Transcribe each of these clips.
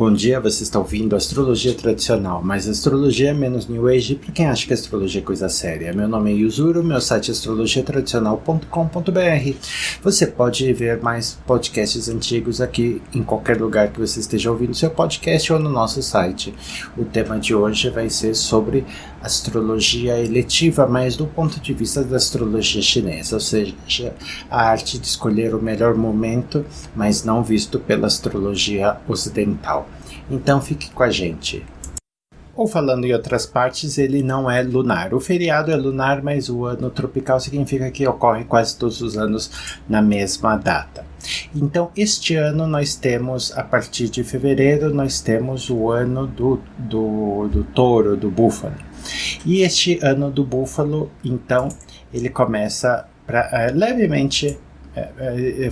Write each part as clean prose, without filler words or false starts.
Bom dia, você está ouvindo Astrologia Tradicional, mas Astrologia é menos New Age para quem acha que Astrologia é coisa séria. Meu nome é Yuzuru, meu site é astrologiatradicional.com.br. Você pode ver mais podcasts antigos aqui em qualquer lugar que você esteja ouvindo seu podcast ou no nosso site. O tema de hoje vai ser sobre astrologia eletiva, mas do ponto de vista da astrologia chinesa, ou seja, a arte de escolher o melhor momento, mas não visto pela astrologia ocidental. Então fique com a gente. Ou falando em outras partes, ele não é lunar. O feriado é lunar, mas o ano tropical significa que ocorre quase todos os anos na mesma data. Então, este ano nós temos, a partir de fevereiro, nós temos o ano do touro, do búfalo. E este ano do búfalo, então, ele começa levemente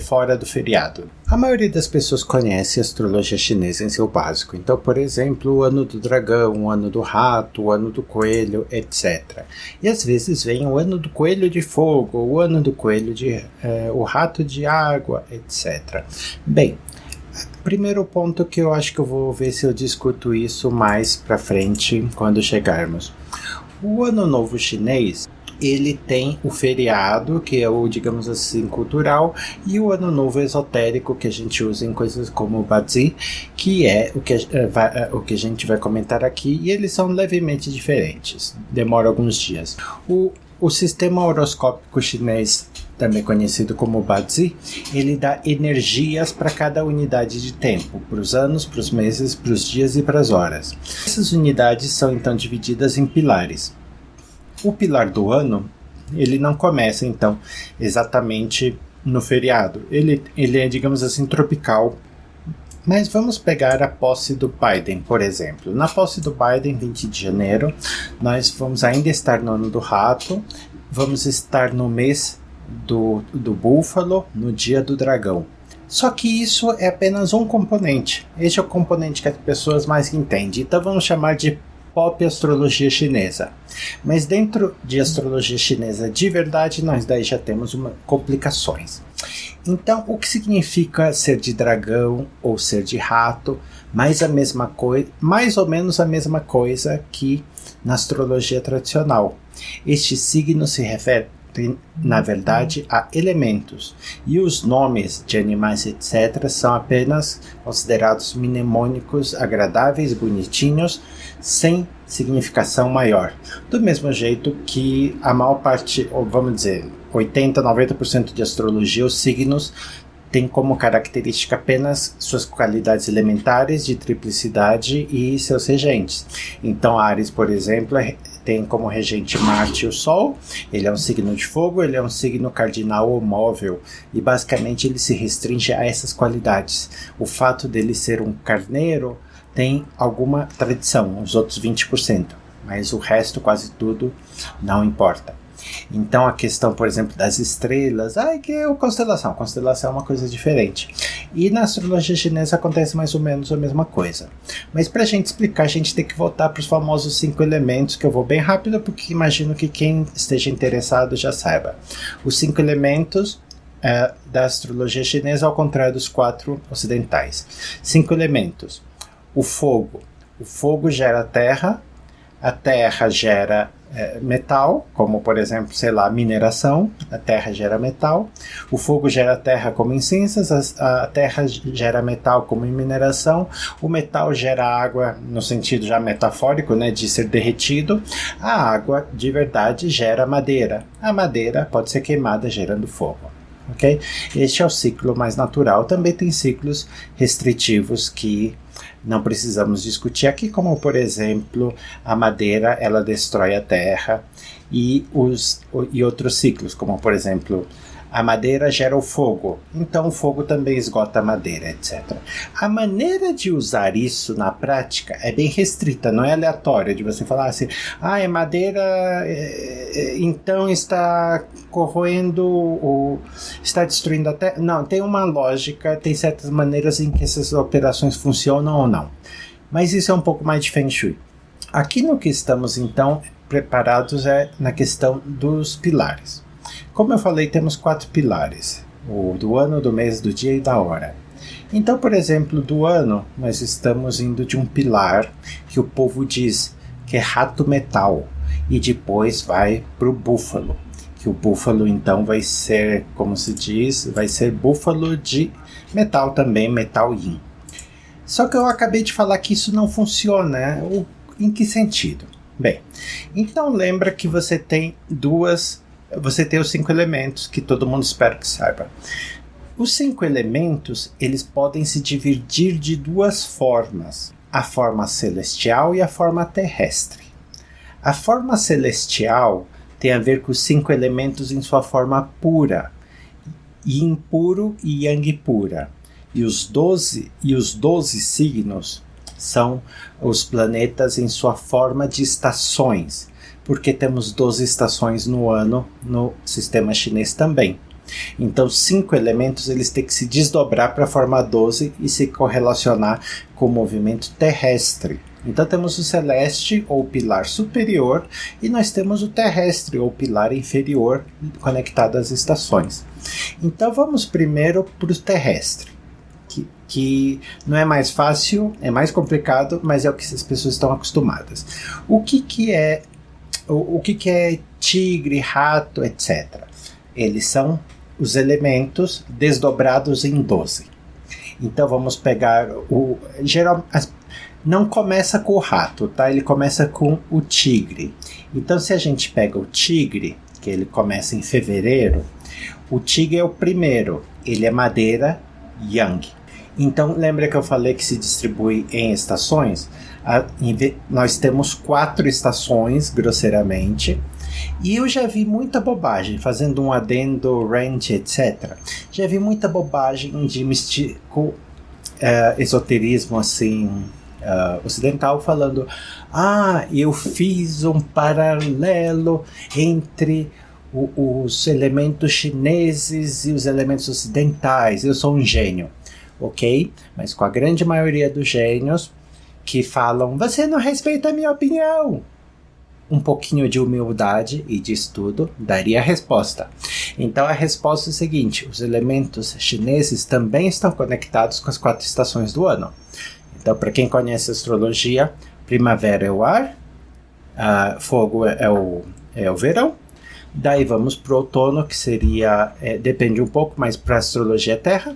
fora do feriado. A maioria das pessoas conhece a astrologia chinesa em seu básico. Então, por exemplo, o ano do dragão, o ano do rato, o ano do coelho, etc. E às vezes vem o ano do coelho de fogo, o ano do coelho o rato de água, etc. Bem, primeiro ponto que eu acho que eu vou ver se eu discuto isso mais pra frente quando chegarmos. O ano novo chinês, ele tem o feriado, que é o, digamos assim, cultural, e o ano novo esotérico, que a gente usa em coisas como o Bazi, que é o que a gente vai comentar aqui, e eles são levemente diferentes, demora alguns dias. O sistema horoscópico chinês, também conhecido como Bazi, ele dá energias para cada unidade de tempo, para os anos, para os meses, para os dias e para as horas. Essas unidades são então divididas em pilares. O pilar do ano, ele não começa, então, exatamente no feriado. Ele é, digamos assim, tropical. Mas vamos pegar a posse do Biden, por exemplo. Na posse do Biden, 20 de janeiro, nós vamos ainda estar no ano do rato, vamos estar no mês do búfalo, no dia do dragão. Só que isso é apenas um componente. Este é o componente que as pessoas mais entendem. Então vamos chamar de pop astrologia chinesa. Mas dentro de astrologia chinesa de verdade, nós daí já temos complicações. Então, o que significa ser de dragão ou ser de rato? Mais ou menos a mesma coisa que na astrologia tradicional. Este signo se refere, na verdade, a elementos, e os nomes de animais, etc., são apenas considerados mnemônicos, agradáveis, bonitinhos, sem significação maior. Do mesmo jeito que a maior parte, ou vamos dizer, 80, 90% de astrologia, os signos tem como característica apenas suas qualidades elementares de triplicidade e seus regentes. Então, Áries, por exemplo, tem como regente Marte e o Sol. Ele é um signo de fogo, ele é um signo cardinal ou móvel, e basicamente ele se restringe a essas qualidades. O fato dele ser um carneiro tem alguma tradição, os outros 20%, mas o resto, quase tudo, não importa. Então a questão, por exemplo, das estrelas, que é a constelação. Constelação é uma coisa diferente. E na astrologia chinesa acontece mais ou menos a mesma coisa. Mas para a gente explicar, a gente tem que voltar para os famosos 5 elementos, que eu vou bem rápido, porque imagino que quem esteja interessado já saiba. Os 5 elementos da astrologia chinesa, ao contrário dos 4 ocidentais. 5 elementos. O fogo. O fogo gera terra, a terra gera metal, como por exemplo, mineração, a terra gera metal, o fogo gera terra como em cinzas, a terra gera metal como em mineração, o metal gera água no sentido já metafórico, de ser derretido, a água de verdade gera madeira, a madeira pode ser queimada gerando fogo. Okay? Este é o ciclo mais natural. Também tem ciclos restritivos que não precisamos discutir aqui, como por exemplo a madeira, ela destrói a terra, e outros ciclos, como por exemplo a madeira gera o fogo, então o fogo também esgota a madeira, etc. A maneira de usar isso na prática é bem restrita, não é aleatória, de você falar assim, é madeira, então está corroendo ou está destruindo a terra. Não, tem uma lógica, tem certas maneiras em que essas operações funcionam ou não. Mas isso é um pouco mais de Feng Shui. Aqui no que estamos então preparados é na questão dos pilares. Como eu falei, temos 4 pilares: o do ano, do mês, do dia e da hora. Então, por exemplo, do ano, nós estamos indo de um pilar que o povo diz que é rato metal, e depois vai para o búfalo, que o búfalo então vai ser, como se diz, vai ser búfalo de metal também, metal yin. Só que eu acabei de falar que isso não funciona, né? Em que sentido? Bem, então lembra que você tem os 5 elementos que todo mundo espera que saiba. Os 5 elementos, eles podem se dividir de 2 formas, a forma celestial e a forma terrestre. A forma celestial tem a ver com os 5 elementos em sua forma pura, yin puro e yang pura. E os 12 signos são os planetas em sua forma de estações, porque temos 12 estações no ano no sistema chinês também. Então, 5 elementos eles têm que se desdobrar para formar 12 e se correlacionar com o movimento terrestre. Então temos o celeste ou pilar superior e nós temos o terrestre ou pilar inferior conectado às estações. Então vamos primeiro para o terrestre, que não é mais fácil, é mais complicado, mas é o que as pessoas estão acostumadas. O que é tigre, rato, etc. Eles são os elementos desdobrados em 12. Então vamos pegar não começa com o rato, tá? Ele começa com o tigre. Então se a gente pega o tigre, que ele começa em fevereiro, o tigre é o primeiro, ele é madeira yang. Então lembra que eu falei que se distribui em estações? Nós temos 4 estações, grosseiramente, e eu já vi muita bobagem, fazendo um adendo, rant, etc. Já vi muita bobagem de místico, esoterismo assim, ocidental, falando: eu fiz um paralelo entre os elementos chineses e os elementos ocidentais, eu sou um gênio. Ok? Mas com a grande maioria dos gênios que falam: você não respeita a minha opinião. Um pouquinho de humildade e de estudo daria a resposta. Então a resposta é a seguinte: os elementos chineses também estão conectados com as 4 estações do ano. Então, para quem conhece astrologia, primavera é o ar, fogo é o verão. Daí vamos para o outono, que seria, depende um pouco, mas para a astrologia é terra.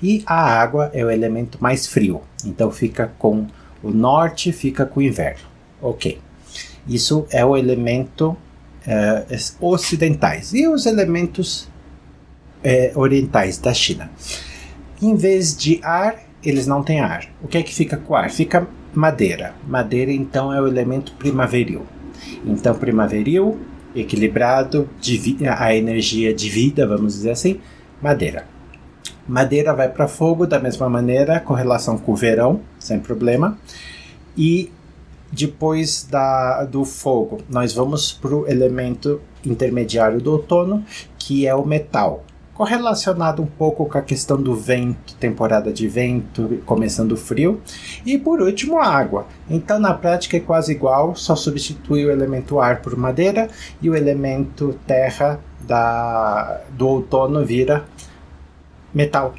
E a água é o elemento mais frio. Então fica com o norte, fica com o inverno. Ok. Isso é o elemento ocidentais. E os elementos orientais da China? Em vez de ar, eles não têm ar. O que é que fica com ar? Fica madeira. Madeira, então, é o elemento primaveril. Então, primaveril, equilibrado, a energia de vida, vamos dizer assim, madeira. Madeira vai para fogo da mesma maneira, com relação com o verão, sem problema. E depois do fogo, nós vamos para o elemento intermediário do outono, que é o metal. Correlacionado um pouco com a questão do vento, temporada de vento, começando o frio. E por último, a água. Então na prática é quase igual, só substitui o elemento ar por madeira e o elemento terra do outono vira metal.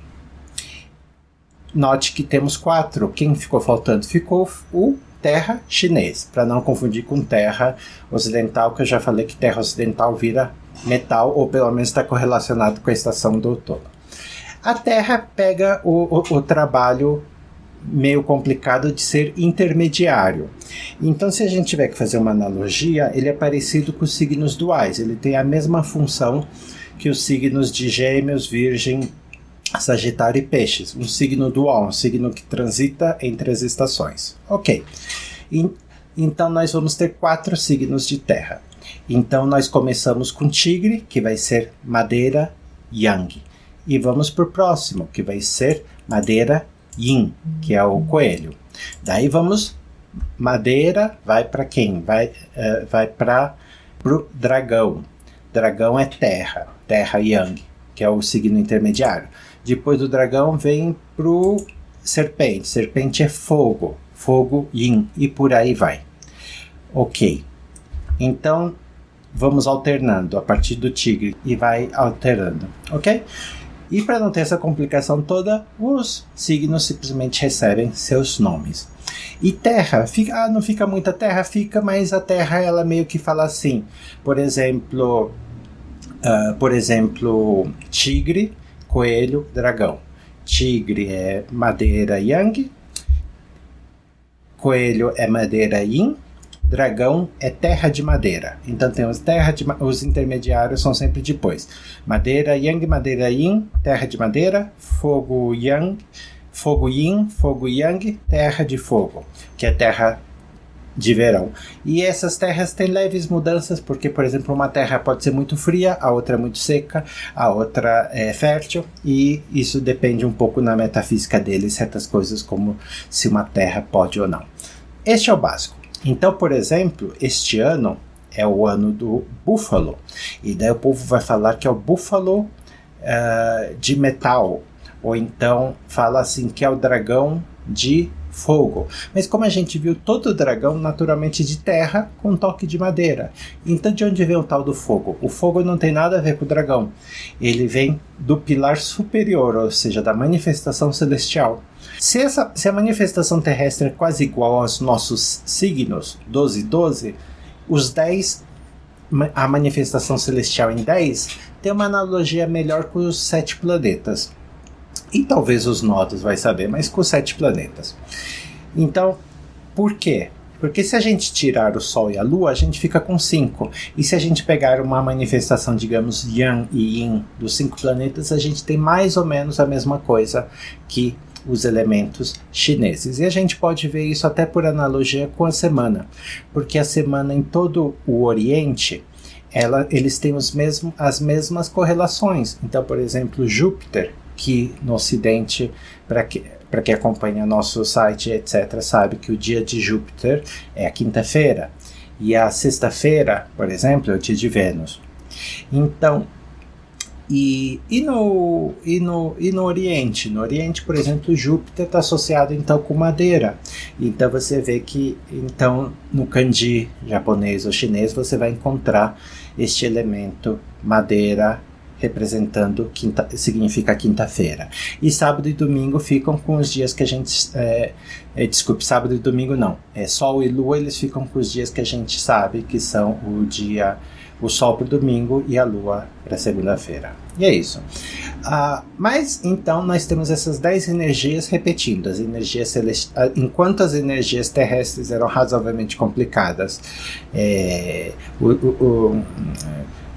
Note que temos 4. Quem ficou faltando? Ficou o terra chinês, para não confundir com terra ocidental, que eu já falei que terra ocidental vira metal, ou pelo menos está correlacionado com a estação do outono. A terra pega o trabalho meio complicado de ser intermediário. Então, se a gente tiver que fazer uma analogia, ele é parecido com os signos duais, ele tem a mesma função que os signos de Gêmeos, Virgem, Sagitário e Peixes, um signo dual, um signo que transita entre as estações. Ok, então nós vamos ter 4 signos de terra. Então nós começamos com tigre, que vai ser madeira yang, e vamos para o próximo, que vai ser madeira yin, que é o coelho. Daí vamos, madeira vai para quem? Vai para o dragão. Dragão é terra, terra yang, que é o signo intermediário. Depois do dragão vem pro serpente. Serpente é fogo. Fogo, yin. E por aí vai. Ok. Então, vamos alternando a partir do tigre e vai alterando. Ok? E para não ter essa complicação toda, os signos simplesmente recebem seus nomes. E terra, não fica muita terra, fica, mas a terra ela meio que fala assim, por exemplo, tigre, coelho, dragão. Tigre é madeira yang, coelho é madeira yin, dragão é terra de madeira. Então tem os intermediários são sempre depois. Madeira yang, madeira yin, terra de madeira, fogo yang, fogo yin, fogo yang, terra de fogo, que é terra de verão. E essas terras têm leves mudanças, porque, por exemplo, uma terra pode ser muito fria, a outra é muito seca, a outra é fértil, e isso depende um pouco na metafísica deles, certas coisas como se uma terra pode ou não. Este é o básico. Então, por exemplo, este ano é o ano do búfalo, e daí o povo vai falar que é o búfalo de metal, ou então fala assim que é o dragão de fogo. Mas como a gente viu, todo dragão naturalmente de terra com toque de madeira. Então de onde vem o tal do fogo? O fogo não tem nada a ver com o dragão. Ele vem do pilar superior, ou seja, da manifestação celestial. Se a manifestação terrestre é quase igual aos nossos signos, 12 e 12, os 10, a manifestação celestial em 10, tem uma analogia melhor com os 7 planetas. E talvez os nodos vai saber, mas com 7 planetas. Então, por quê? Porque se a gente tirar o Sol e a Lua, a gente fica com 5. E se a gente pegar uma manifestação, digamos, Yang e Yin dos 5 planetas, a gente tem mais ou menos a mesma coisa que os elementos chineses. E a gente pode ver isso até por analogia com a semana. Porque a semana em todo o Oriente, eles têm as mesmas correlações. Então, por exemplo, Júpiter, que no Ocidente, para quem acompanha nosso site, etc., sabe que o dia de Júpiter é a quinta-feira, e a sexta-feira, por exemplo, é o dia de Vênus. Então, e no Oriente? No Oriente, por exemplo, Júpiter está associado então com madeira. Então você vê que então, no kanji japonês ou chinês você vai encontrar este elemento madeira, representando significa quinta-feira. E sábado e domingo ficam com os dias que a gente... desculpe, sábado e domingo não. Sol e Lua, eles ficam com os dias que a gente sabe que são o Sol para o domingo e a Lua para a segunda-feira. E é isso. Mas, então, nós temos essas 10 energias repetindo. As energias enquanto as energias terrestres eram razoavelmente complicadas,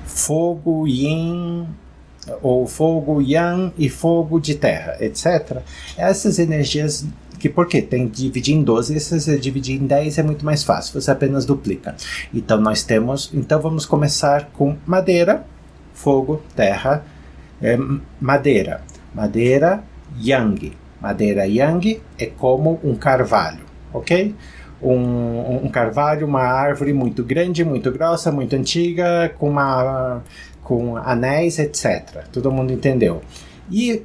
fogo yin, ou fogo yang e fogo de terra, etc. Essas energias que, por quê? Tem que dividir em 12, se dividir em 10 é muito mais fácil, você apenas duplica. Então vamos começar com madeira, fogo, terra, madeira yang. Madeira yang é como um carvalho, ok? Um carvalho, uma árvore muito grande, muito grossa, muito antiga, com anéis, etc. Todo mundo entendeu. E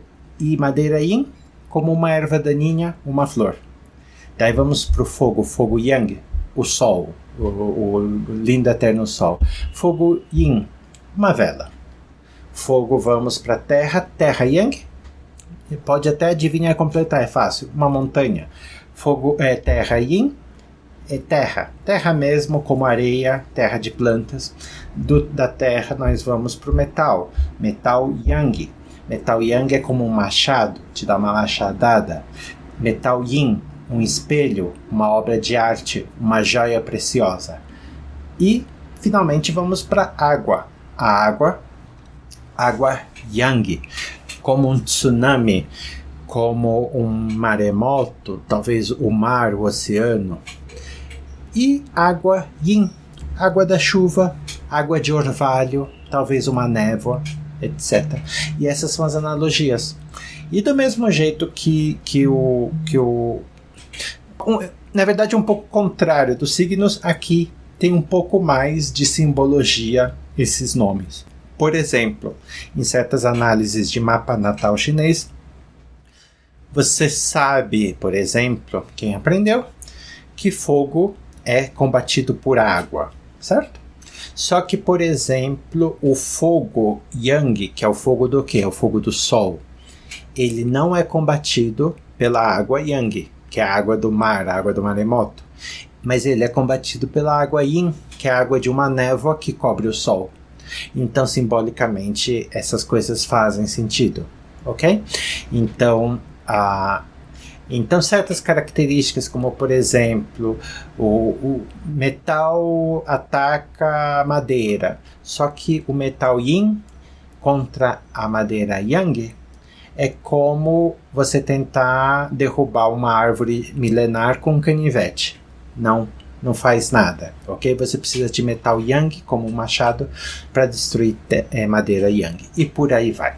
madeira yin, como uma erva daninha, uma flor. Daí vamos para o fogo yang, o sol, o lindo eterno sol. Fogo yin, uma vela. Fogo, vamos para terra yang, pode até adivinhar e completar, é fácil, uma montanha. Fogo terra yin, é terra mesmo, como areia, terra de plantas. Da terra nós vamos para o metal yang. Metal yang é como um machado, te dá uma machadada. Metal yin, um espelho, uma obra de arte, uma joia preciosa. E finalmente vamos para água. A água yang, como um tsunami, como um maremoto, talvez o mar, o oceano. E água yin, água da chuva, água de orvalho, talvez uma névoa, etc. E essas são as analogias. E do mesmo jeito na verdade um pouco contrário dos signos, aqui tem um pouco mais de simbologia esses nomes. Por exemplo, em certas análises de mapa natal chinês, você sabe, por exemplo, quem aprendeu, que fogo é combatido por água, certo? Só que, por exemplo, o fogo Yang, que é o fogo do quê? É o fogo do sol. Ele não é combatido pela água Yang, que é a água do mar, a água do maremoto. Mas ele é combatido pela água Yin, que é a água de uma névoa que cobre o sol. Então, simbolicamente, essas coisas fazem sentido, ok? Então, certas características, como por exemplo, o metal ataca a madeira, só que o metal Yin contra a madeira Yang é como você tentar derrubar uma árvore milenar com um canivete. Não faz nada, ok? Você precisa de metal Yang como um machado para destruir madeira Yang, e por aí vai.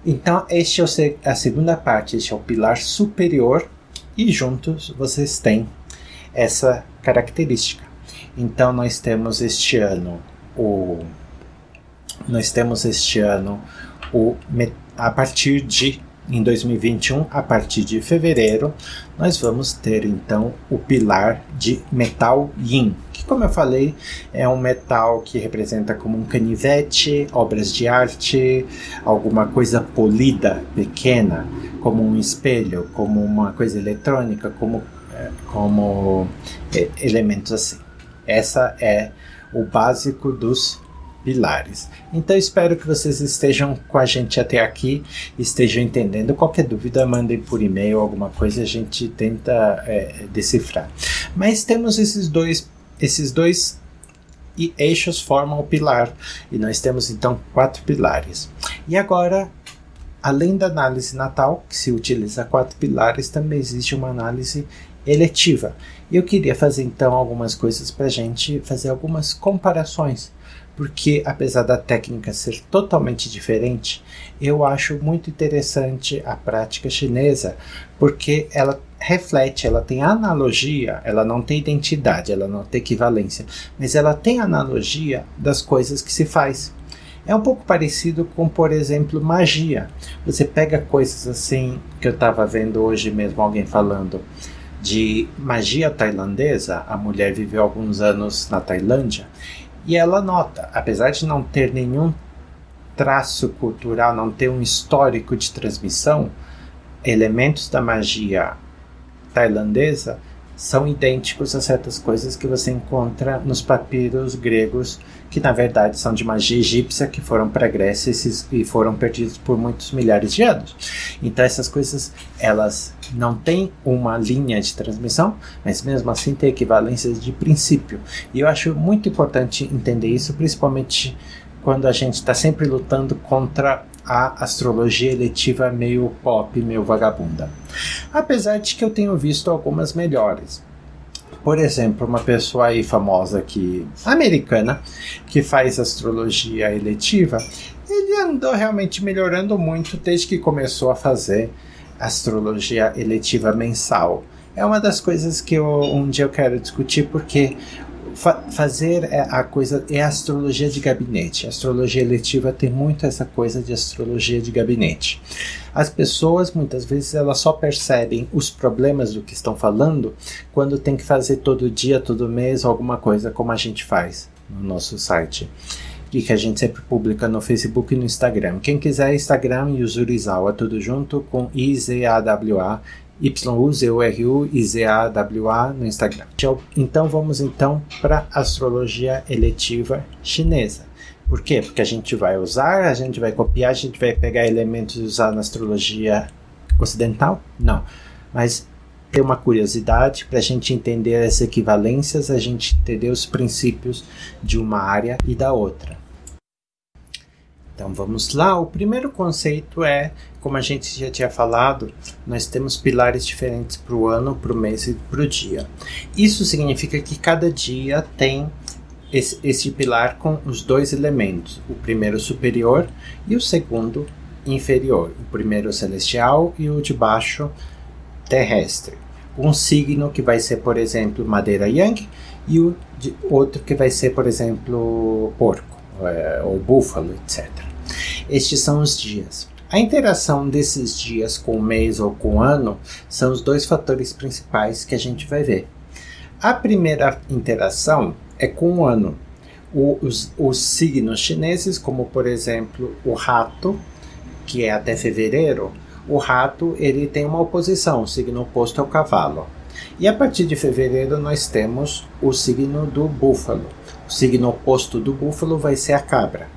Então, este é a segunda parte, este é o pilar superior, e juntos vocês têm essa característica. Então, nós temos este ano a partir de, em 2021, a partir de fevereiro, nós vamos ter então o pilar de metal Yin, que, como eu falei, é um metal que representa como um canivete, obras de arte, alguma coisa polida, pequena, como um espelho, como uma coisa eletrônica, como elementos assim. Essa é o básico dos pilares. Então, espero que vocês estejam com a gente até aqui, estejam entendendo. Qualquer dúvida, mandem por e-mail, alguma coisa, a gente tenta decifrar. Mas temos esses dois eixos formam o pilar, e nós temos então 4 pilares. E agora, além da análise natal, que se utiliza 4 pilares, também existe uma análise eletiva. E eu queria fazer então algumas coisas para a gente fazer algumas comparações, porque apesar da técnica ser totalmente diferente, eu acho muito interessante a prática chinesa, porque ela reflete, ela tem analogia, ela não tem identidade, ela não tem equivalência, mas ela tem analogia das coisas que se faz. É um pouco parecido com, por exemplo, magia. Você pega coisas assim, que eu estava vendo hoje mesmo alguém falando, de magia tailandesa. A mulher viveu alguns anos na Tailândia, e ela nota, apesar de não ter nenhum traço cultural, não ter um histórico de transmissão, elementos da magia tailandesa são idênticos a certas coisas que você encontra nos papiros gregos, que na verdade são de magia egípcia, que foram para a Grécia e foram perdidos por muitos milhares de anos. Então essas coisas, elas não têm uma linha de transmissão, mas mesmo assim têm equivalências de princípio. E eu acho muito importante entender isso, principalmente quando a gente está sempre lutando contra a astrologia eletiva meio pop, meio vagabunda. Apesar de que eu tenho visto algumas melhores. Por exemplo, uma pessoa aí famosa aqui, americana, que faz astrologia eletiva, ele andou realmente melhorando muito desde que começou a fazer astrologia eletiva mensal. É uma das coisas que um dia eu quero discutir, porque fazer a coisa é a astrologia de gabinete. A astrologia eletiva tem muito essa coisa de astrologia de gabinete. As pessoas, muitas vezes, elas só percebem os problemas do que estão falando quando tem que fazer todo dia, todo mês, alguma coisa como a gente faz no nosso site, e que a gente sempre publica no Facebook e no Instagram. Quem quiser, Instagram, Yuzurizawa, tudo junto, com IZAWA, YUZURUIZAWA no Instagram. Então vamos para a astrologia eletiva chinesa. Por quê? Porque a gente vai usar, a gente vai copiar, a gente vai pegar elementos e usar na astrologia ocidental? Não. Mas ter uma curiosidade para a gente entender as equivalências, a gente entender os princípios de uma área e da outra. Então vamos lá, o primeiro conceito é, como a gente já tinha falado, nós temos pilares diferentes para o ano, para o mês e para o dia. Isso significa que cada dia tem esse pilar com os 2 elementos, o primeiro superior e o segundo inferior, o primeiro celestial e o de baixo terrestre. Um signo que vai ser, por exemplo, madeira yang, e o outro que vai ser, por exemplo, porco, ou búfalo, etc. Estes são os dias. A interação desses dias com o mês ou com o ano são os 2 fatores principais que a gente vai ver. A primeira interação é com o ano. os signos chineses, como por exemplo o rato, que é até fevereiro. O rato, ele tem uma oposição, o signo oposto é o cavalo. E a partir de fevereiro nós temos o signo do búfalo. O signo oposto do búfalo vai ser a cabra.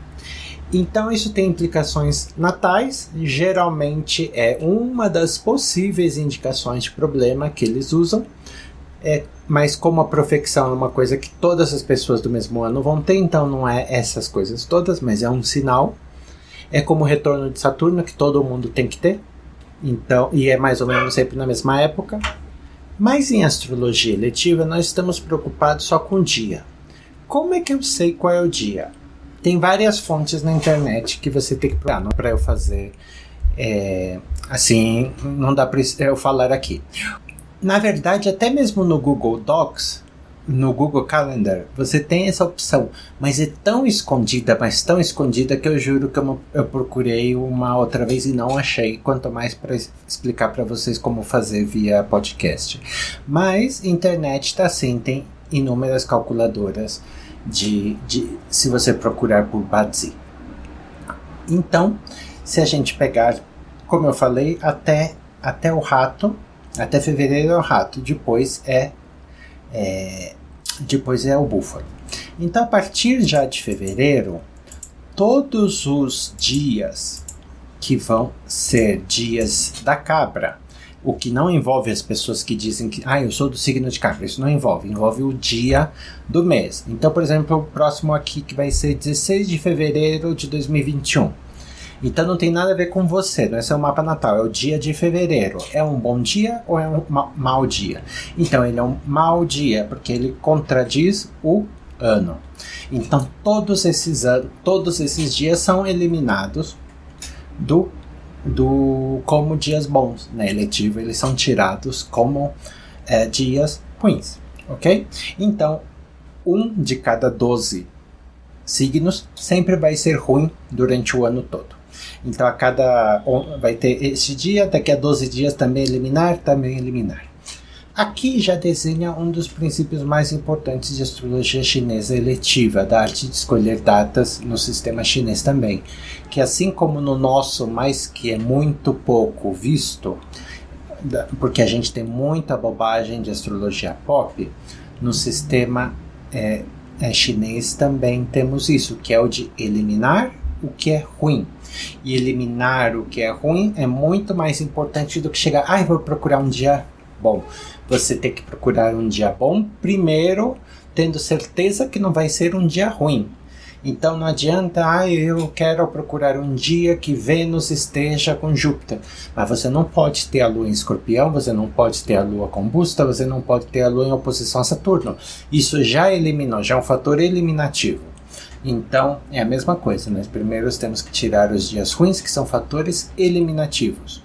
Então isso tem implicações natais, geralmente é uma das possíveis indicações de problema que eles usam, mas como a profecção é uma coisa que todas as pessoas do mesmo ano vão ter, então não é essas coisas todas, mas é um sinal. É como o retorno de Saturno, que todo mundo tem que ter, então, e é mais ou menos sempre na mesma época. Mas em astrologia eletiva nós estamos preocupados só com o dia. Como é que eu sei qual é o dia? Tem várias fontes na internet que você tem que procurar, não para eu fazer assim, não dá para eu falar aqui. Na verdade, até mesmo no Google Docs, no Google Calendar, você tem essa opção, mas é tão escondida, mas tão escondida que eu juro que eu procurei uma outra vez e não achei, quanto mais para explicar para vocês como fazer via podcast. Mas internet está assim, tem inúmeras calculadoras se você procurar por Bazi. Então, se a gente pegar, como eu falei, até o rato, até fevereiro é o rato, depois é o búfalo. Então, a partir já de fevereiro, todos os dias que vão ser dias da cabra, o que não envolve as pessoas que dizem que eu sou do signo de cabra, isso não envolve o dia do mês. Então, por exemplo, o próximo aqui que vai ser 16 de fevereiro de 2021. Então não tem nada a ver com você, não é seu mapa natal, é o dia de fevereiro. É um bom dia ou é um mau dia? Então ele é um mau dia, porque ele contradiz o ano. Então todos esses dias são eliminados como dias bons. Na eletiva eles são tirados como dias ruins, ok? Então 1 de cada 12 signos sempre vai ser ruim durante o ano todo. Então vai ter esse dia, daqui a 12 dias também eliminar. Aqui já desenha um dos princípios mais importantes de astrologia chinesa eletiva, da arte de escolher datas no sistema chinês também, que assim como no nosso, mas que é muito pouco visto, porque a gente tem muita bobagem de astrologia pop, no sistema chinês também temos isso, que é o de eliminar o que é ruim. E eliminar o que é ruim é muito mais importante do que chegar, vou procurar um dia bom. Você tem que procurar um dia bom primeiro, tendo certeza que não vai ser um dia ruim. Então não adianta, eu quero procurar um dia que Vênus esteja com Júpiter. Mas você não pode ter a Lua em Escorpião, você não pode ter a Lua combusta, você não pode ter a Lua em oposição a Saturno. Isso já eliminou, já é um fator eliminativo. Então é a mesma coisa, nós primeiro temos que tirar os dias ruins, que são fatores eliminativos.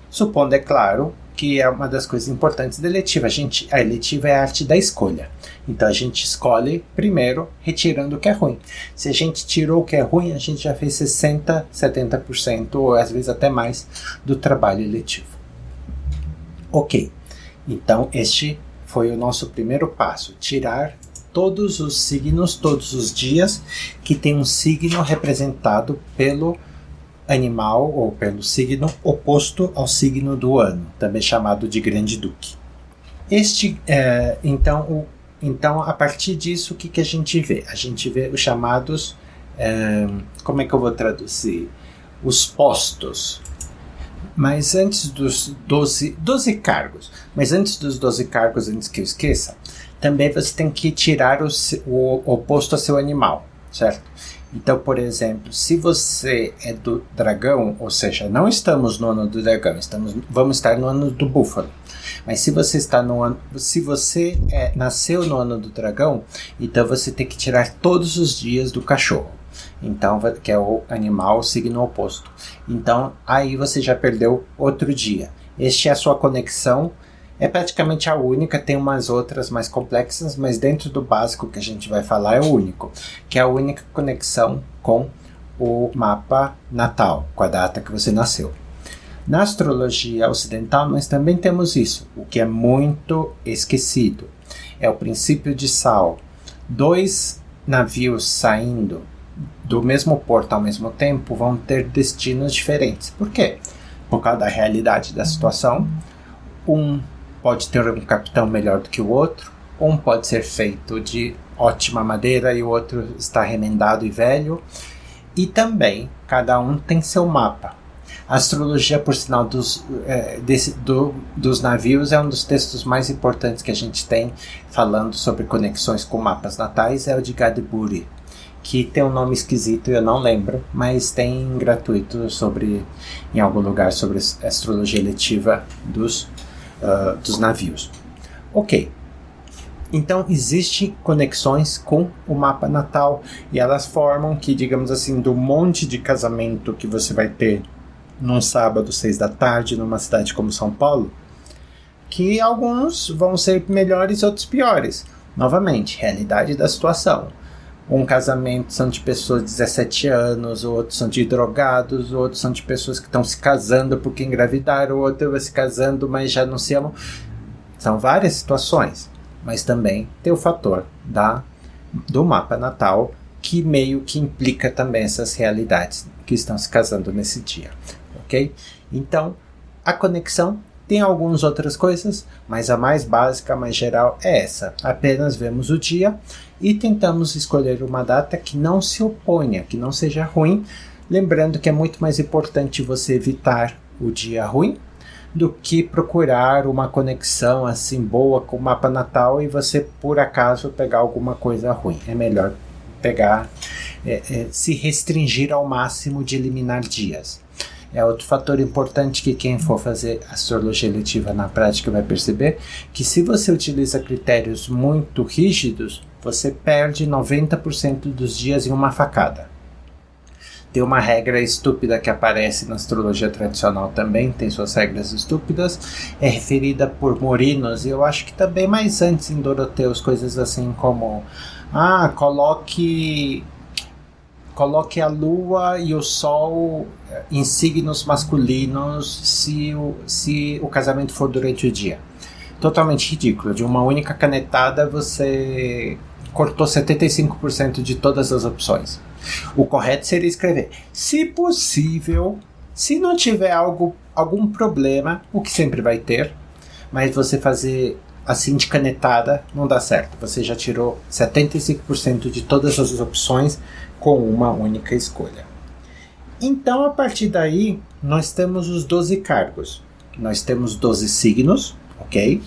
Supondo, é claro, que é uma das coisas importantes da eletiva. A eletiva é a arte da escolha. Então a gente escolhe primeiro retirando o que é ruim. Se a gente tirou o que é ruim, a gente já fez 60%, 70% ou às vezes até mais do trabalho eletivo. Ok, então este foi o nosso primeiro passo, tirar todos os signos, todos os dias que tem um signo representado pelo animal ou pelo signo oposto ao signo do ano, também chamado de Grande Duque. Então, a partir disso, o que a gente vê? A gente vê os chamados, como é que eu vou traduzir? Os postos. Mas antes dos 12 cargos, antes que eu esqueça, também você tem que tirar o oposto ao seu animal, certo? Então, por exemplo, se você é do dragão, ou seja, não estamos no ano do dragão, vamos estar no ano do búfalo. Mas se você nasceu no ano do dragão, então você tem que tirar todos os dias do cachorro. Então, que é o animal, o signo oposto. Então, aí você já perdeu outro dia. Este é a sua conexão. É praticamente a única, tem umas outras mais complexas, mas dentro do básico que a gente vai falar é o único, que é a única conexão com o mapa natal, com a data que você nasceu. Na astrologia ocidental nós também temos isso, o que é muito esquecido. É o princípio de Sal. 2 navios saindo do mesmo porto ao mesmo tempo vão ter destinos diferentes. Por quê? Por causa da realidade da situação. Um pode ter um capitão melhor do que o outro, um pode ser feito de ótima madeira e o outro está remendado e velho, e também cada um tem seu mapa. A astrologia, por sinal, dos navios é um dos textos mais importantes que a gente tem falando sobre conexões com mapas natais, é o de Gadburi, que tem um nome esquisito, eu não lembro, mas tem gratuito em algum lugar sobre a astrologia eletiva dos navios. Ok, então existem conexões com o mapa natal e elas formam que, digamos assim, do monte de casamento que você vai ter num sábado, 6 da tarde, numa cidade como São Paulo, que alguns vão ser melhores, outros piores. Novamente, realidade da situação. Um casamento são de pessoas de 17 anos, outros são de drogados, outros são de pessoas que estão se casando porque engravidaram, outro vai se casando, mas já não se amam. São várias situações, mas também tem o fator do mapa natal, que meio que implica também essas realidades que estão se casando nesse dia. Ok? Então, a conexão tem algumas outras coisas, mas a mais básica, a mais geral é essa. Apenas vemos o dia e tentamos escolher uma data que não se oponha, que não seja ruim, lembrando que é muito mais importante você evitar o dia ruim do que procurar uma conexão assim boa com o mapa natal e você por acaso pegar alguma coisa ruim. É melhor se restringir ao máximo de eliminar dias. É outro fator importante que quem for fazer astrologia eletiva na prática vai perceber que se você utiliza critérios muito rígidos, você perde 90% dos dias em uma facada. Tem uma regra estúpida que aparece na astrologia tradicional também, tem suas regras estúpidas, é referida por Morinos, e eu acho que também mais antes em Doroteus, coisas assim como coloque a lua e o sol em signos masculinos se o casamento for durante o dia. Totalmente ridículo. De uma única canetada você cortou 75% de todas as opções. O correto seria escrever: se possível, se não tiver algum problema, o que sempre vai ter, mas você fazer assim de canetada não dá certo. Você já tirou 75% de todas as opções com uma única escolha. Então, a partir daí, nós temos os 12 cargos. Nós temos 12 signos, ok?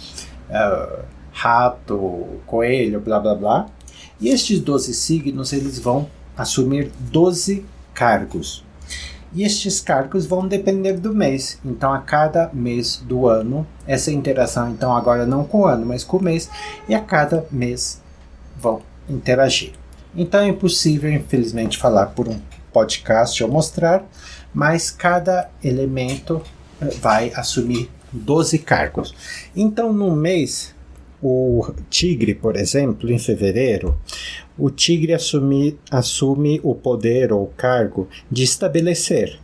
Rato, coelho, blá blá blá. E estes 12 signos, eles vão assumir 12 cargos. E estes cargos vão depender do mês. Então, a cada mês do ano, essa interação, então agora não com o ano, mas com o mês, e a cada mês vão interagir. Então é impossível, infelizmente, falar por um podcast ou mostrar, mas cada elemento vai assumir 12 cargos. Então, no mês, o tigre, por exemplo, em fevereiro, o tigre assume o poder ou cargo de estabelecer.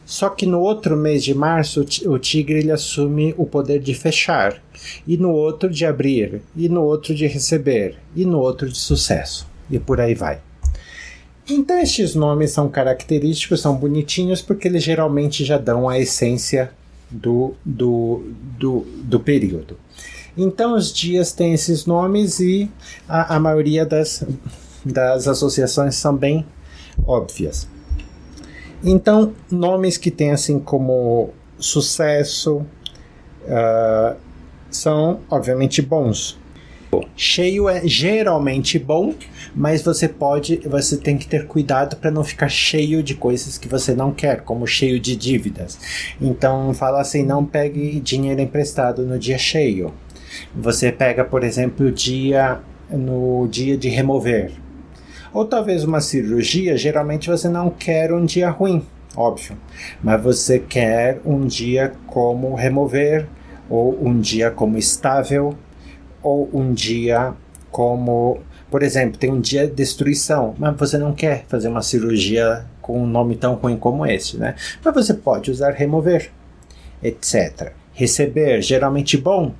Só que no outro mês de março, o tigre ele assume o poder de fechar, e no outro de abrir, e no outro de receber, e no outro de sucesso. E por aí vai. Então estes nomes são característicos, são bonitinhos, porque eles geralmente já dão a essência do período. Então os dias têm esses nomes e a maioria das associações são bem óbvias. Então nomes que têm assim como sucesso são obviamente bons. Cheio é geralmente bom, mas você tem que ter cuidado para não ficar cheio de coisas que você não quer, como cheio de dívidas. Então fala assim, não pegue dinheiro emprestado no dia cheio. Você pega, por exemplo, no dia de remover. Ou talvez uma cirurgia, geralmente você não quer um dia ruim, óbvio, mas você quer um dia como remover, ou um dia como estável, ou um dia como, por exemplo, tem um dia de destruição, mas você não quer fazer uma cirurgia com um nome tão ruim como esse, né? Mas você pode usar remover, etc. Receber, geralmente bom.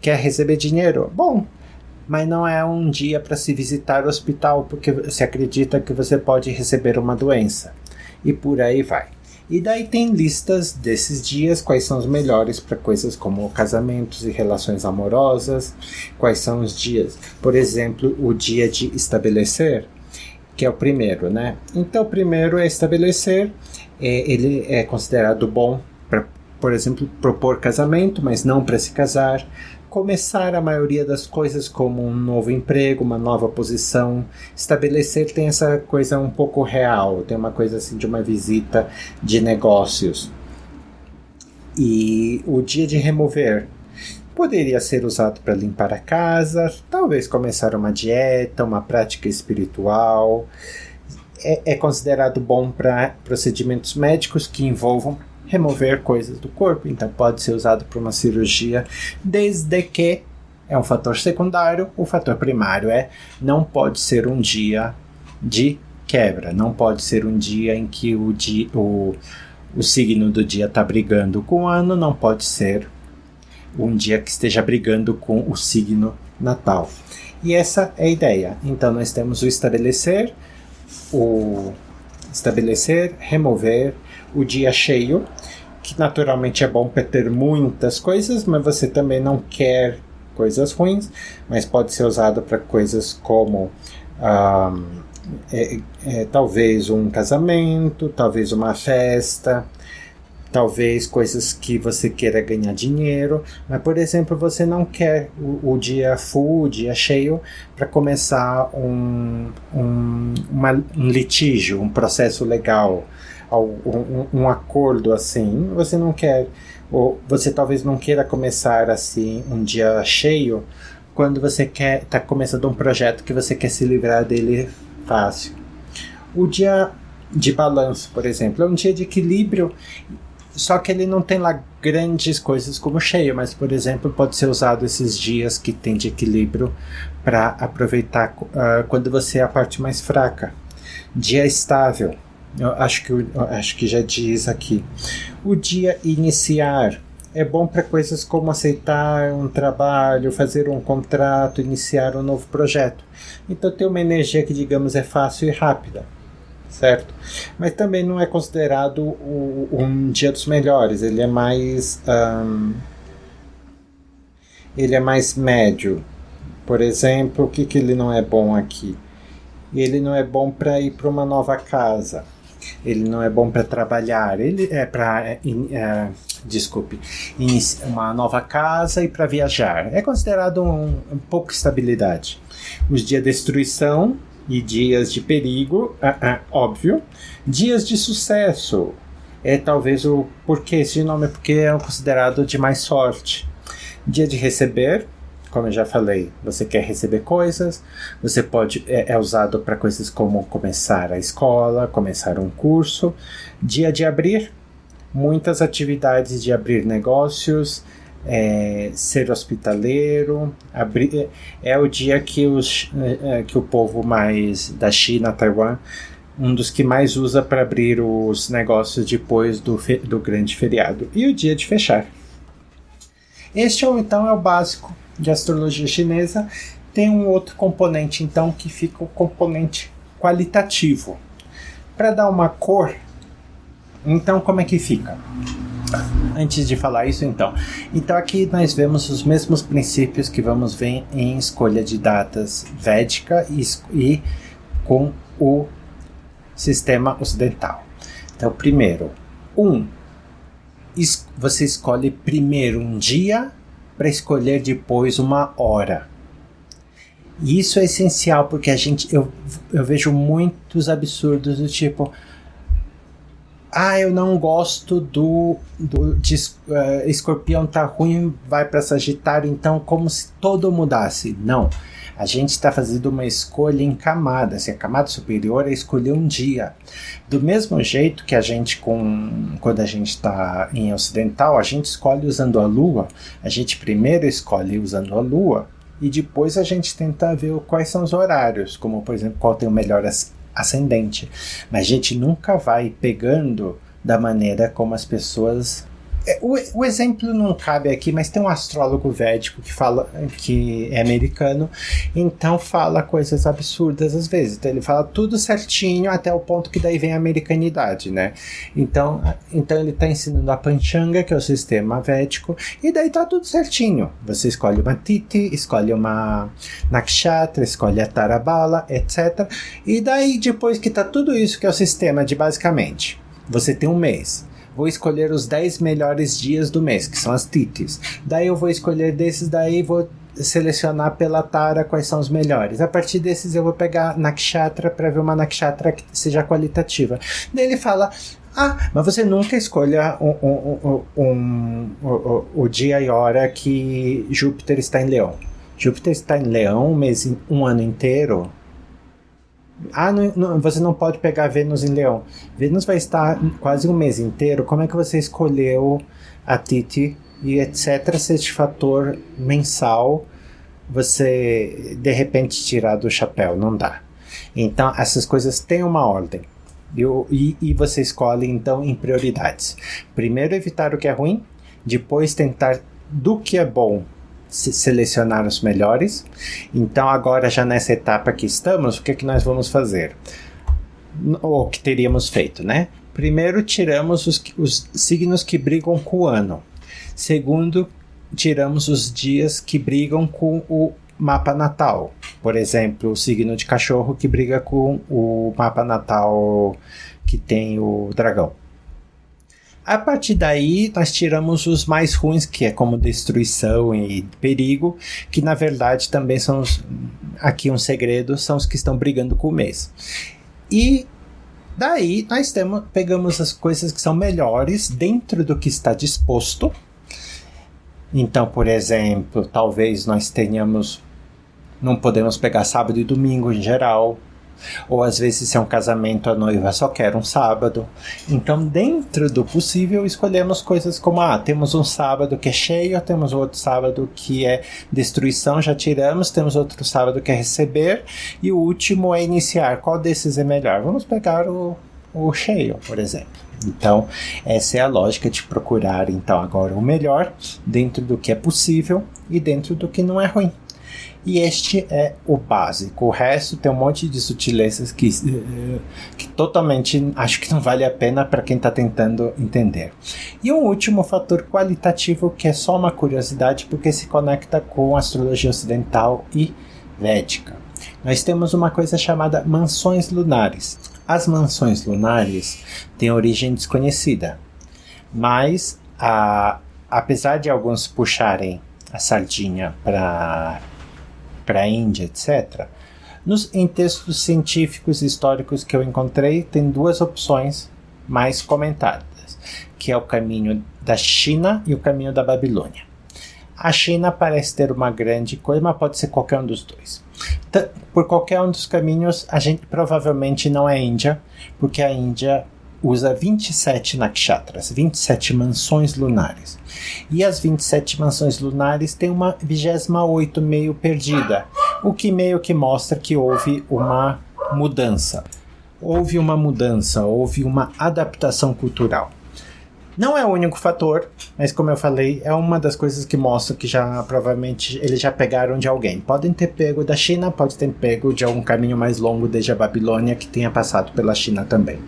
Quer receber dinheiro? Bom. mas não é um dia para se visitar o hospital, porque se acredita que você pode receber uma doença. E por aí vai. E daí tem listas desses dias, quais são os melhores para coisas como casamentos e relações amorosas, quais são os dias. Por exemplo, o dia de estabelecer, que é o primeiro, né? Então, o primeiro é estabelecer, ele é considerado bom para, por exemplo, propor casamento, mas não para se casar. Começar a maioria das coisas como um novo emprego, uma nova posição. Estabelecer tem essa coisa um pouco real, tem uma coisa assim de uma visita de negócios. E o dia de remover poderia ser usado para limpar a casa, talvez começar uma dieta, uma prática espiritual. É considerado bom para procedimentos médicos que envolvam remover coisas do corpo, então pode ser usado para uma cirurgia, desde que é um fator secundário. O fator primário não pode ser um dia de quebra, não pode ser um dia em que o signo do dia está brigando com o ano, não pode ser um dia que esteja brigando com o signo natal. E essa é a ideia. Então nós temos o estabelecer, remover, o dia cheio, que naturalmente é bom para ter muitas coisas, mas você também não quer coisas ruins, mas pode ser usado para coisas como talvez um casamento, talvez uma festa, talvez coisas que você queira ganhar dinheiro, mas por exemplo você não quer o dia full, o dia cheio, para começar um litígio, um processo legal, um acordo assim. Você não quer, ou você talvez não queira começar assim um dia cheio quando você está começando um projeto que você quer se livrar dele fácil. O dia de balanço, por exemplo, é um dia de equilíbrio, só que ele não tem lá grandes coisas como cheio, mas por exemplo pode ser usado esses dias que tem de equilíbrio para aproveitar quando você é a parte mais fraca. Dia estável, eu acho que já diz aqui. O dia iniciar é bom para coisas como aceitar um trabalho, fazer um contrato, iniciar um novo projeto. Então tem uma energia que, digamos, é fácil e rápida, certo? Mas também não é considerado um dia dos melhores. Ele é mais médio. Por exemplo, o que ele não é bom aqui? Ele não é bom para ir para uma nova casa. Ele não é bom para trabalhar. Ele é para uma nova casa e para viajar. É considerado um pouco estabilidade. Os dias de destruição e dias de perigo, óbvio. Dias de sucesso é talvez o porquê esse nome, porque é considerado de mais sorte. Dia de receber, como eu já falei, você quer receber coisas, você pode, é usado para coisas como começar a escola, começar um curso. Dia de abrir, muitas atividades de abrir negócios, ser hospitaleiro. É o dia que o povo mais da China, Taiwan, um dos que mais usa para abrir os negócios depois do grande feriado. E o dia de fechar. Este então é o básico de astrologia chinesa. Tem um outro componente então que fica o componente qualitativo. Para dar uma cor, então como é que fica? Antes de falar isso, então aqui nós vemos os mesmos princípios que vamos ver em escolha de datas védica e com o sistema ocidental. Então, primeiro, você escolhe primeiro um dia para escolher depois uma hora. E isso é essencial porque eu vejo muitos absurdos do tipo: eu não gosto de Escorpião, tá ruim, vai para Sagitário, então como se todo mudasse. Não, a gente está fazendo uma escolha em camadas, e a camada superior é escolher um dia. Do mesmo jeito que a gente, quando a gente está em ocidental, a gente escolhe usando a lua, a gente primeiro escolhe usando a lua, e depois a gente tenta ver quais são os horários, como por exemplo, qual tem o melhor ascendente. Mas a gente nunca vai pegando da maneira como as pessoas O exemplo não cabe aqui, mas tem um astrólogo védico que fala, que é americano, então fala coisas absurdas às vezes. Então ele fala tudo certinho até o ponto que daí vem a americanidade, né? Então ele está ensinando a Panchanga, que é o sistema védico, e daí tá tudo certinho. Você escolhe uma Tithi, escolhe uma Nakshatra, escolhe a Tarabala, etc. E daí, depois que tá tudo isso, que é o sistema de basicamente, você tem um mês. Vou escolher os 10 melhores dias do mês, que são as Tithis. Daí eu vou escolher desses, daí vou selecionar pela Tara quais são os melhores. A partir desses eu vou pegar Nakshatra para ver uma Nakshatra que seja qualitativa. Daí ele fala, mas você nunca escolha o dia e hora que Júpiter está em Leão. Júpiter está em Leão um ano inteiro. Você não pode pegar Vênus em Leão. Vênus vai estar quase um mês inteiro. Como é que você escolheu a Tithi e etc. Se este fator mensal você de repente tirar do chapéu? Não dá. Então essas coisas têm uma ordem. E você escolhe então em prioridades. Primeiro evitar o que é ruim, depois tentar do que é bom selecionar os melhores. Então agora já nessa etapa que estamos, o que é que nós vamos fazer? Ou que teríamos feito, né? Primeiro tiramos os signos que brigam com o ano. Segundo, tiramos os dias que brigam com o mapa natal. Por exemplo, o signo de cachorro que briga com o mapa natal que tem o dragão. A partir daí, nós tiramos os mais ruins, que é como destruição e perigo, que na verdade também são aqui um segredo, são os que estão brigando com o mês. E daí nós pegamos as coisas que são melhores dentro do que está disposto. Então, por exemplo, talvez nós não podemos pegar sábado e domingo em geral. Ou às vezes se é um casamento, a noiva só quer um sábado. Então dentro do possível escolhemos coisas como temos um sábado que é cheio, temos outro sábado que é destruição, já tiramos, temos outro sábado que é receber, e o último é iniciar. Qual desses é melhor? Vamos pegar o cheio, por exemplo. Então essa é a lógica de procurar então agora o melhor dentro do que é possível e dentro do que não é ruim. E este é o básico. O resto tem um monte de sutilezas que totalmente acho que não vale a pena para quem está tentando entender. E um último fator qualitativo que é só uma curiosidade porque se conecta com a astrologia ocidental e védica. Nós temos uma coisa chamada mansões lunares. As mansões lunares têm origem desconhecida, mas apesar de alguns puxarem a sardinha para a Índia, etc. Em textos científicos e históricos que eu encontrei, tem duas opções mais comentadas, que é o caminho da China e o caminho da Babilônia. A China parece ter uma grande coisa, mas pode ser qualquer um dos dois. Por qualquer um dos caminhos, a gente provavelmente não é Índia, porque a Índia usa 27 nakshatras, 27 mansões lunares. E as 27 mansões lunares têm uma 28ª meio perdida, o que meio que mostra que houve uma mudança. Houve uma adaptação cultural. Não é o único fator, mas como eu falei, é uma das coisas que mostra que já provavelmente eles já pegaram de alguém. Podem ter pego da China, podem ter pego de algum caminho mais longo desde a Babilônia que tenha passado pela China também.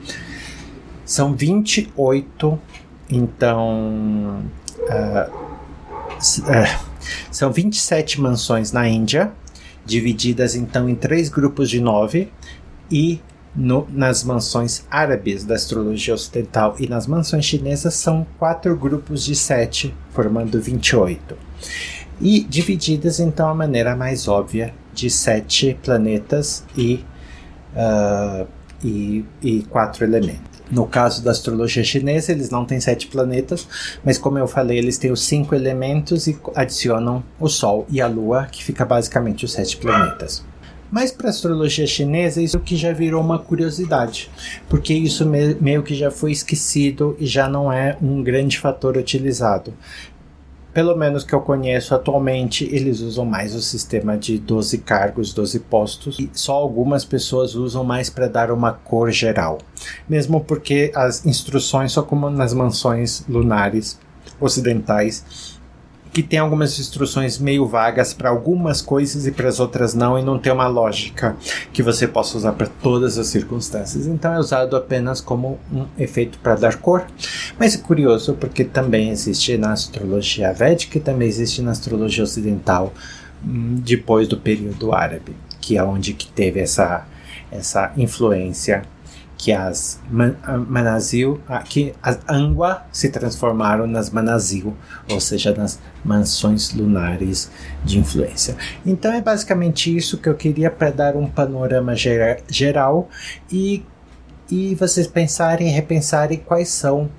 São 28, então são 27 mansões na Índia, divididas então em 3 grupos de 9, e nas mansões árabes da astrologia ocidental e nas mansões chinesas são 4 grupos de 7, formando 28. E divididas então a maneira mais óbvia de 7 planetas e 4 elementos. No caso da astrologia chinesa, eles não têm 7 planetas, mas como eu falei, eles têm os 5 elementos e adicionam o Sol e a Lua, que fica basicamente os 7 planetas. Mas para a astrologia chinesa, isso que já virou uma curiosidade, porque isso meio que já foi esquecido e já não é um grande fator utilizado. Pelo menos que eu conheço atualmente, eles usam mais o sistema de 12 cargos, 12 postos, e só algumas pessoas usam mais para dar uma cor geral. Mesmo porque as instruções são como nas mansões lunares, ocidentais, que tem algumas instruções meio vagas para algumas coisas e para as outras não, e não tem uma lógica que você possa usar para todas as circunstâncias. Então é usado apenas como um efeito para dar cor. Mas é curioso porque também existe na astrologia védica e também existe na astrologia ocidental depois do período árabe, que é onde que teve essa influência, que as Manazil, que as Angwa se transformaram nas Manazil, ou seja, nas mansões lunares de influência. Então é basicamente isso que eu queria para dar um panorama geral e vocês pensarem e repensarem quais são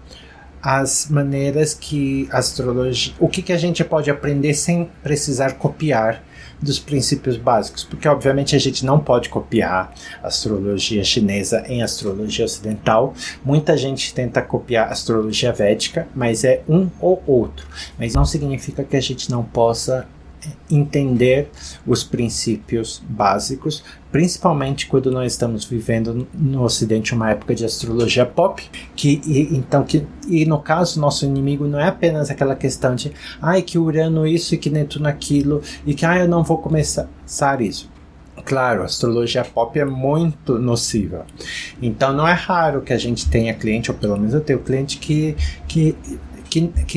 as maneiras que a astrologia, o que a gente pode aprender sem precisar copiar dos princípios básicos, porque obviamente a gente não pode copiar a astrologia chinesa em astrologia ocidental. Muita gente tenta copiar a astrologia védica, mas é um ou outro, mas não significa que a gente não possa entender os princípios básicos, principalmente quando nós estamos vivendo no Ocidente uma época de astrologia pop, e no caso nosso inimigo não é apenas aquela questão de que Urano isso e que Netuno aquilo, e que eu não vou começar isso. Claro, a astrologia pop é muito nociva. Então não é raro que a gente tenha cliente, ou pelo menos eu tenho cliente que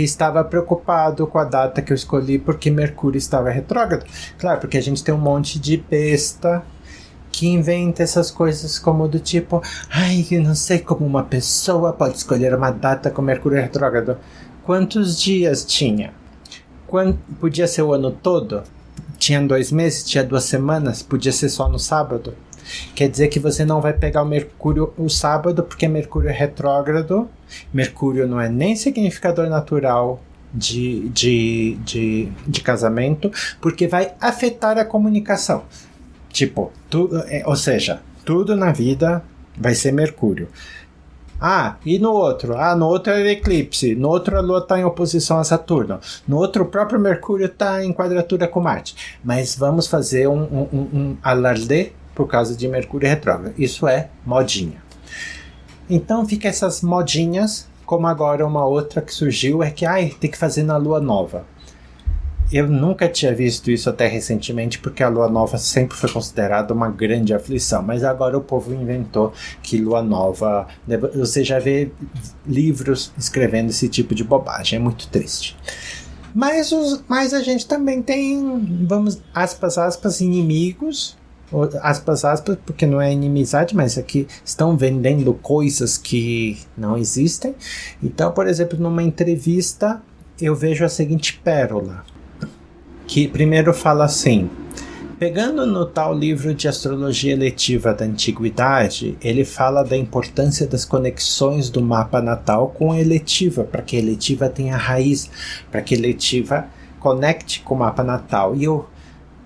estava preocupado com a data que eu escolhi porque Mercúrio estava retrógrado. Claro, porque a gente tem um monte de besta que inventa essas coisas como do tipo, eu não sei como uma pessoa pode escolher uma data com Mercúrio retrógrado. Quantos dias tinha? Podia ser o ano todo? Tinha 2 meses? Tinha 2 semanas? Podia ser só no sábado? Quer dizer que você não vai pegar o Mercúrio o sábado porque Mercúrio é retrógrado. Mercúrio não é nem significador natural de casamento, porque vai afetar a comunicação. Ou seja, tudo na vida vai ser Mercúrio. E no outro? No outro é eclipse. No outro a Lua está em oposição a Saturno. No outro o próprio Mercúrio está em quadratura com Marte. Mas vamos fazer um alarde por causa de Mercúrio retrógrado. Isso é modinha. Então fica essas modinhas, como agora uma outra que surgiu é que tem que fazer na Lua Nova. Eu nunca tinha visto isso até recentemente, porque a Lua Nova sempre foi considerada uma grande aflição, mas agora o povo inventou que Lua Nova... Você já vê livros escrevendo esse tipo de bobagem, é muito triste. Mas a gente também tem, vamos, aspas, inimigos, aspas, porque não é inimizade, mas aqui estão vendendo coisas que não existem. Então, por exemplo, numa entrevista, eu vejo a seguinte pérola, que primeiro fala assim: pegando no tal livro de astrologia eletiva da antiguidade, ele fala da importância das conexões do mapa natal com a eletiva, para que a eletiva tenha raiz, para que a eletiva conecte com o mapa natal. E eu,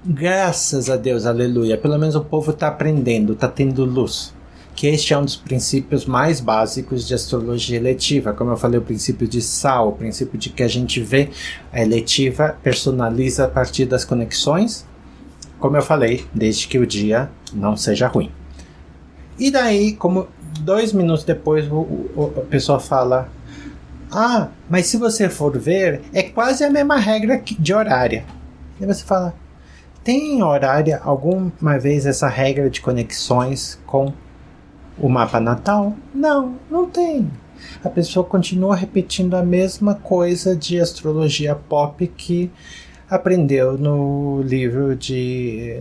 graças a Deus, aleluia, pelo menos o povo está aprendendo, está tendo luz. Que este é um dos princípios mais básicos de astrologia eletiva. Como eu falei, o princípio de Sal, o princípio de que a gente vê a eletiva, personaliza a partir das conexões, como eu falei, desde que o dia não seja ruim. E daí, como 2 minutos depois, a pessoa fala: mas se você for ver, é quase a mesma regra de horária. E você fala: tem em horária alguma vez essa regra de conexões com o mapa natal? Não, não tem. A pessoa continua repetindo a mesma coisa de astrologia pop que aprendeu no livro de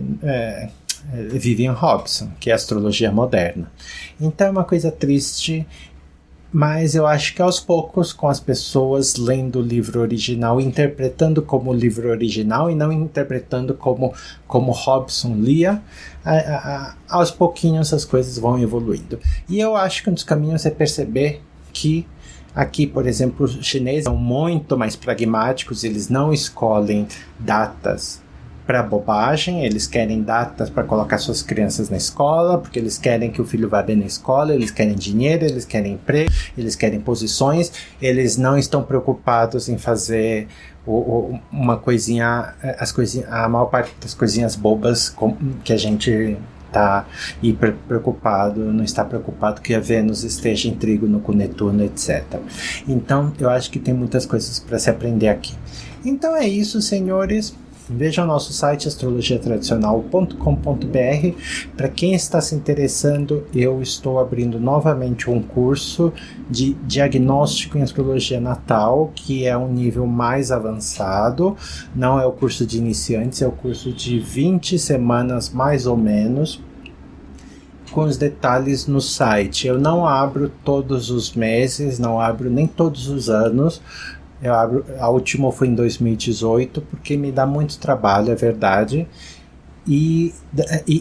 Vivian Robson, que é astrologia moderna. Então é uma coisa triste, mas eu acho que aos poucos, com as pessoas lendo o livro original, interpretando como o livro original e não interpretando como Robson lia, aos pouquinhos as coisas vão evoluindo. E eu acho que um dos caminhos é perceber que aqui, por exemplo, os chineses são muito mais pragmáticos, eles não escolhem datas para bobagem, eles querem datas para colocar suas crianças na escola, porque eles querem que o filho vá bem na escola, eles querem dinheiro, eles querem emprego, eles querem posições, eles não estão preocupados em fazer uma coisinha, a maior parte das coisinhas bobas que a gente está hiper preocupado, não está preocupado que a Vênus esteja em trígono com Netuno, etc. Então, eu acho que tem muitas coisas para se aprender aqui. Então é isso, senhores. Veja o nosso site astrologiatradicional.com.br. Para quem está se interessando, eu estou abrindo novamente um curso de diagnóstico em astrologia natal, que é um nível mais avançado. Não é o curso de iniciantes, é o curso de 20 semanas mais ou menos, com os detalhes no site. Eu não abro todos os meses, não abro nem todos os anos. A última foi em 2018, porque me dá muito trabalho, é verdade, e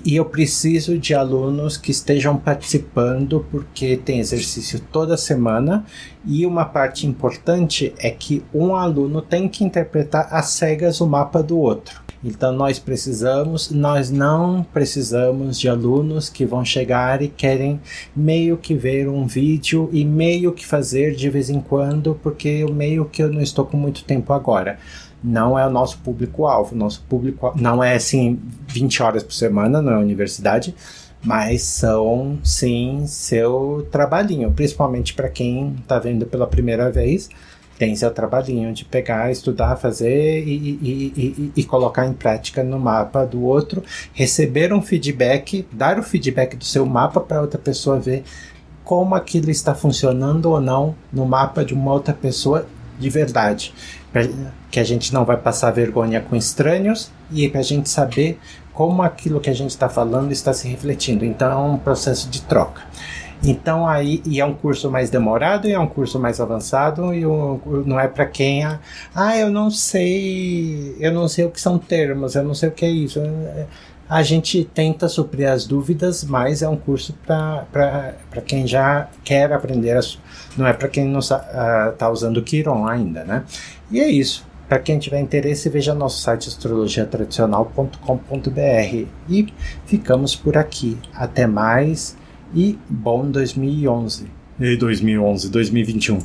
eu preciso de alunos que estejam participando, porque tem exercício toda semana, e uma parte importante é que um aluno tem que interpretar às cegas o mapa do outro. Então nós não precisamos de alunos que vão chegar e querem meio que ver um vídeo e meio que fazer de vez em quando, porque eu não estou com muito tempo agora. Não é o nosso público-alvo. Nosso público não é assim 20 horas por semana, não é universidade, mas são sim seu trabalhinho, principalmente para quem está vendo pela primeira vez. Tem seu trabalhinho de pegar, estudar, fazer e colocar em prática no mapa do outro, receber um feedback, dar o feedback do seu mapa para outra pessoa ver como aquilo está funcionando ou não no mapa de uma outra pessoa de verdade. Que a gente não vai passar vergonha com estranhos e para a gente saber como aquilo que a gente está falando está se refletindo. Então é um processo de troca. Então aí, e é um curso mais demorado, e é um curso mais avançado, e não é para quem eu não sei o que são termos, eu não sei o que é isso. A gente tenta suprir as dúvidas, mas é um curso para quem já quer aprender, não é para quem não está usando o Quiron ainda, né? E é isso. Para quem tiver interesse, veja nosso site astrologiatradicional.com.br. E ficamos por aqui. Até mais. E bom 2021.